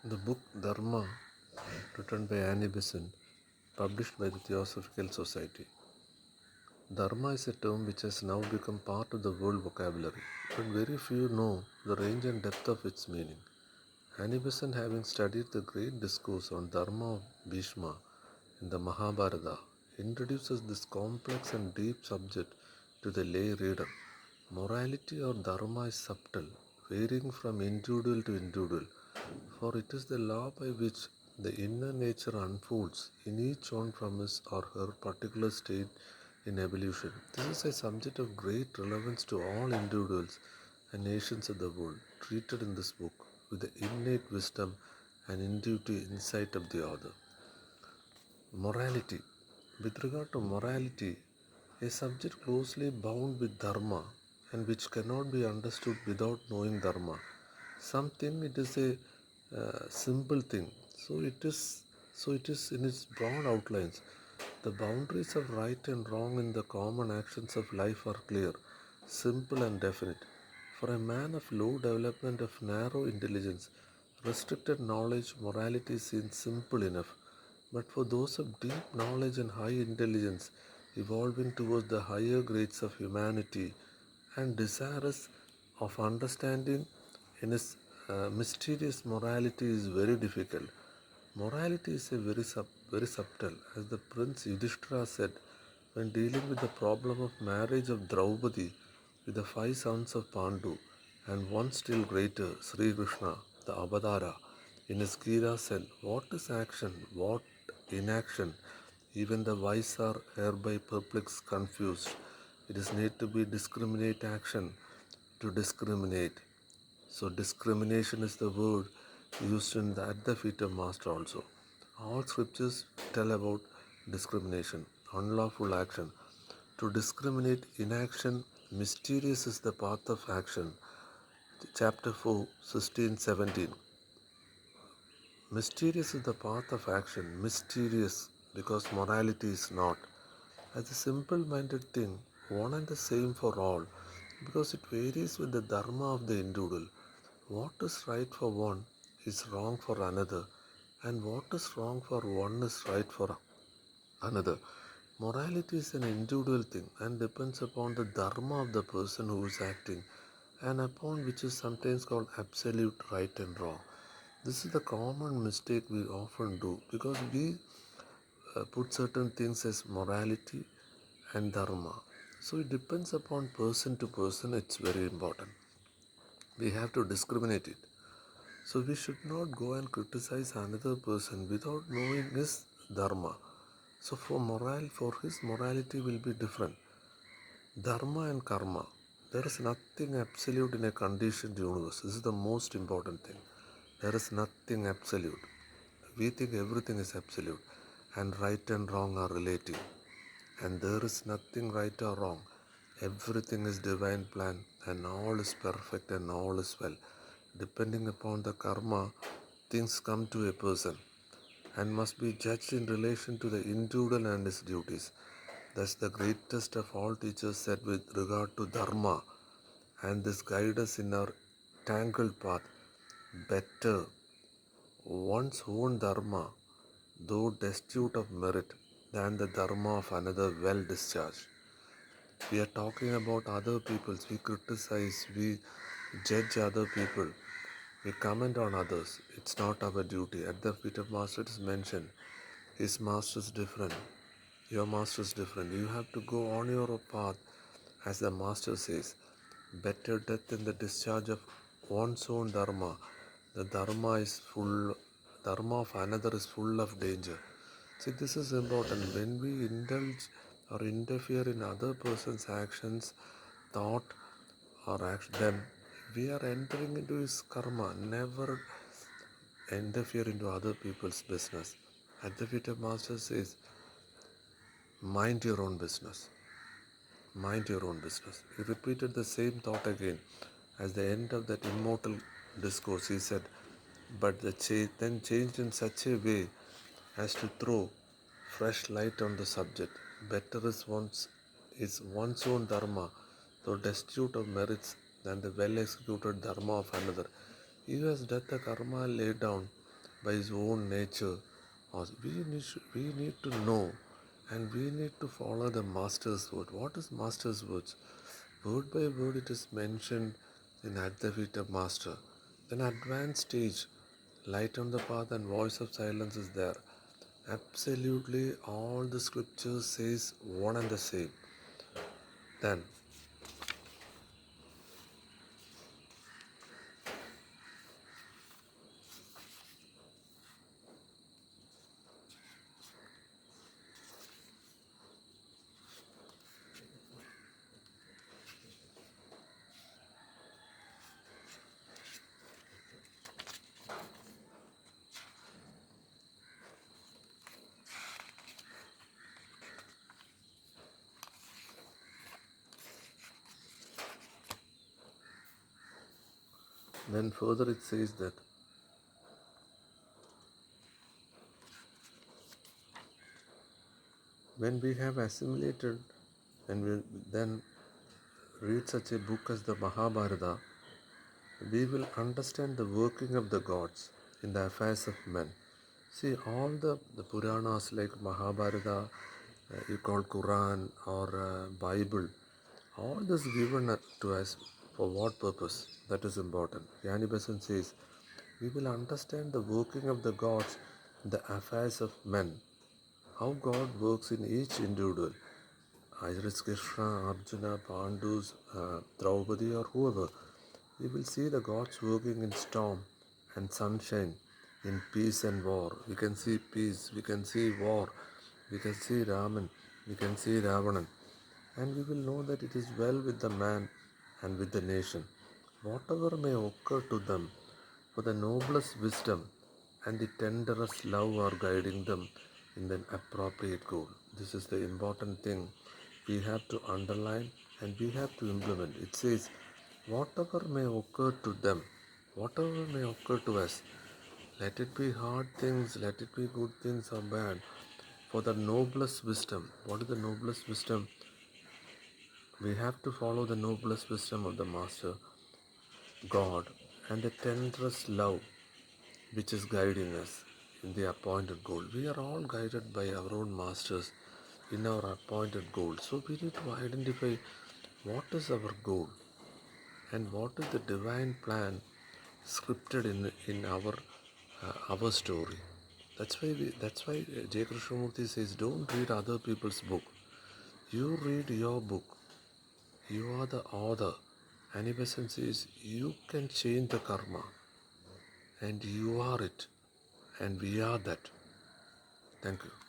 The book Dharma, written by Besant, published by the Theosophical Society. Dharma is a term which has now become part of the world vocabulary, but very few know the range and depth of its meaning. Besant, having studied the great discourse on Dharma of Bhishma in the Mahabharata, introduces this complex and deep subject to the lay reader. Morality or Dharma is subtle, varying from individual to individual, for it is the law by which the inner nature unfolds in each one from his or her particular state in evolution. This is a subject of great relevance to all individuals and nations of the world, treated in this book with the innate wisdom and intuitive insight of the author. Morality. With regard to morality, a subject closely bound with Dharma and which cannot be understood without knowing Dharma. Something it is a simple thing. So it is in its broad outlines. The boundaries of right and wrong in the common actions of life are clear, simple and definite. For a man of low development of narrow intelligence, restricted knowledge, morality seems simple enough. But for those of deep knowledge and high intelligence, evolving towards the higher grades of humanity and desirous of understanding in its mysterious morality is very difficult. Morality is very subtle, as the Prince Yudhishthira said when dealing with the problem of marriage of Draupadi with the 5 sons of Pandu and one still greater, Sri Krishna, the Avatara, in his Gita said, "What is action? What inaction? Even the wise are hereby perplexed, confused. It is need to be discriminate action to discriminate." So discrimination is the word used at the feet of Master also. All scriptures tell about discrimination, unlawful action. To discriminate inaction, mysterious is the path of action. Chapter 4, 16, 17. Mysterious is the path of action, mysterious because morality is not. As a simple-minded thing, one and the same for all, because it varies with the dharma of the individual. What is right for one is wrong for another, and what is wrong for one is right for another. Morality is an individual thing and depends upon the dharma of the person who is acting, and upon which is sometimes called absolute right and wrong. This is the common mistake we often do because we put certain things as morality and dharma. So it depends upon person to person, it's very important. We have to discriminate it. So we should not go and criticize another person without knowing his dharma. So for his morality will be different. Dharma and karma. There is nothing absolute in a conditioned universe. This is the most important thing. There is nothing absolute. We think everything is absolute, and right and wrong are relative. And there is nothing right or wrong. Everything is divine plan, and all is perfect and all is well. Depending upon the karma, things come to a person and must be judged in relation to the individual and his duties. Thus, the greatest of all teachers said with regard to dharma, and this guide us in our tangled path, better one's own dharma, though destitute of merit, than the dharma of another well discharged. We are talking about other people's, we criticize, we judge other people, we comment on others. It's not our duty. At the feet of Master it is mentioned, his master is different, your master is different. You have to go on your path as the Master says. Better death than the discharge of one's own dharma. The dharma of another is full of danger. See, this is important. When we indulge or interfere in other person's actions, thought, or action, then we are entering into his karma. Never interfere into other people's business. At the feet of Master says, mind your own business. Mind your own business. He repeated the same thought again. At the end of that immortal discourse, he said, but then changed in such a way as to throw fresh light on the subject. Better is one's own dharma, though destitute of merits, than the well executed dharma of another. He who has done the karma laid down by his own nature. We need to know and we need to follow the Master's word. What is Master's words? Word by word it is mentioned in Adv Master. Then advanced stage, light on the path and voice of silence is there. Absolutely all the scriptures says one and the same. Then further it says that when we have assimilated and we then read such a book as the Mahabharata, we will understand the working of the gods in the affairs of men. See, all the Puranas like Mahabharata, you call Quran or Bible, all this given to us for what purpose? That is important. Yani Besant says, we will understand the working of the gods in the affairs of men, how God works in each individual, either it's Krishna, Arjuna, Pandus, Draupadi or whoever. We will see the gods working in storm and sunshine, in peace and war. We can see peace, we can see war, we can see Raman, we can see Ravanan, and we will know that it is well with the man and with the nation. Whatever may occur to them, for the noblest wisdom and the tenderest love are guiding them in an appropriate goal. This is the important thing we have to underline and we have to implement. It says, whatever may occur to them, whatever may occur to us, let it be hard things, let it be good things or bad, for the noblest wisdom. What is the noblest wisdom? We have to follow the noblest wisdom of the Master, God, and the tenderest love which is guiding us in the appointed goal. We are all guided by our own masters in our appointed goal. So we need to identify what is our goal and what is the divine plan scripted in our story. That's why J. Krishnamurti says, don't read other people's book. You read your book. You are the author. And in essence says you can change the karma, and you are it, and we are that. Thank you.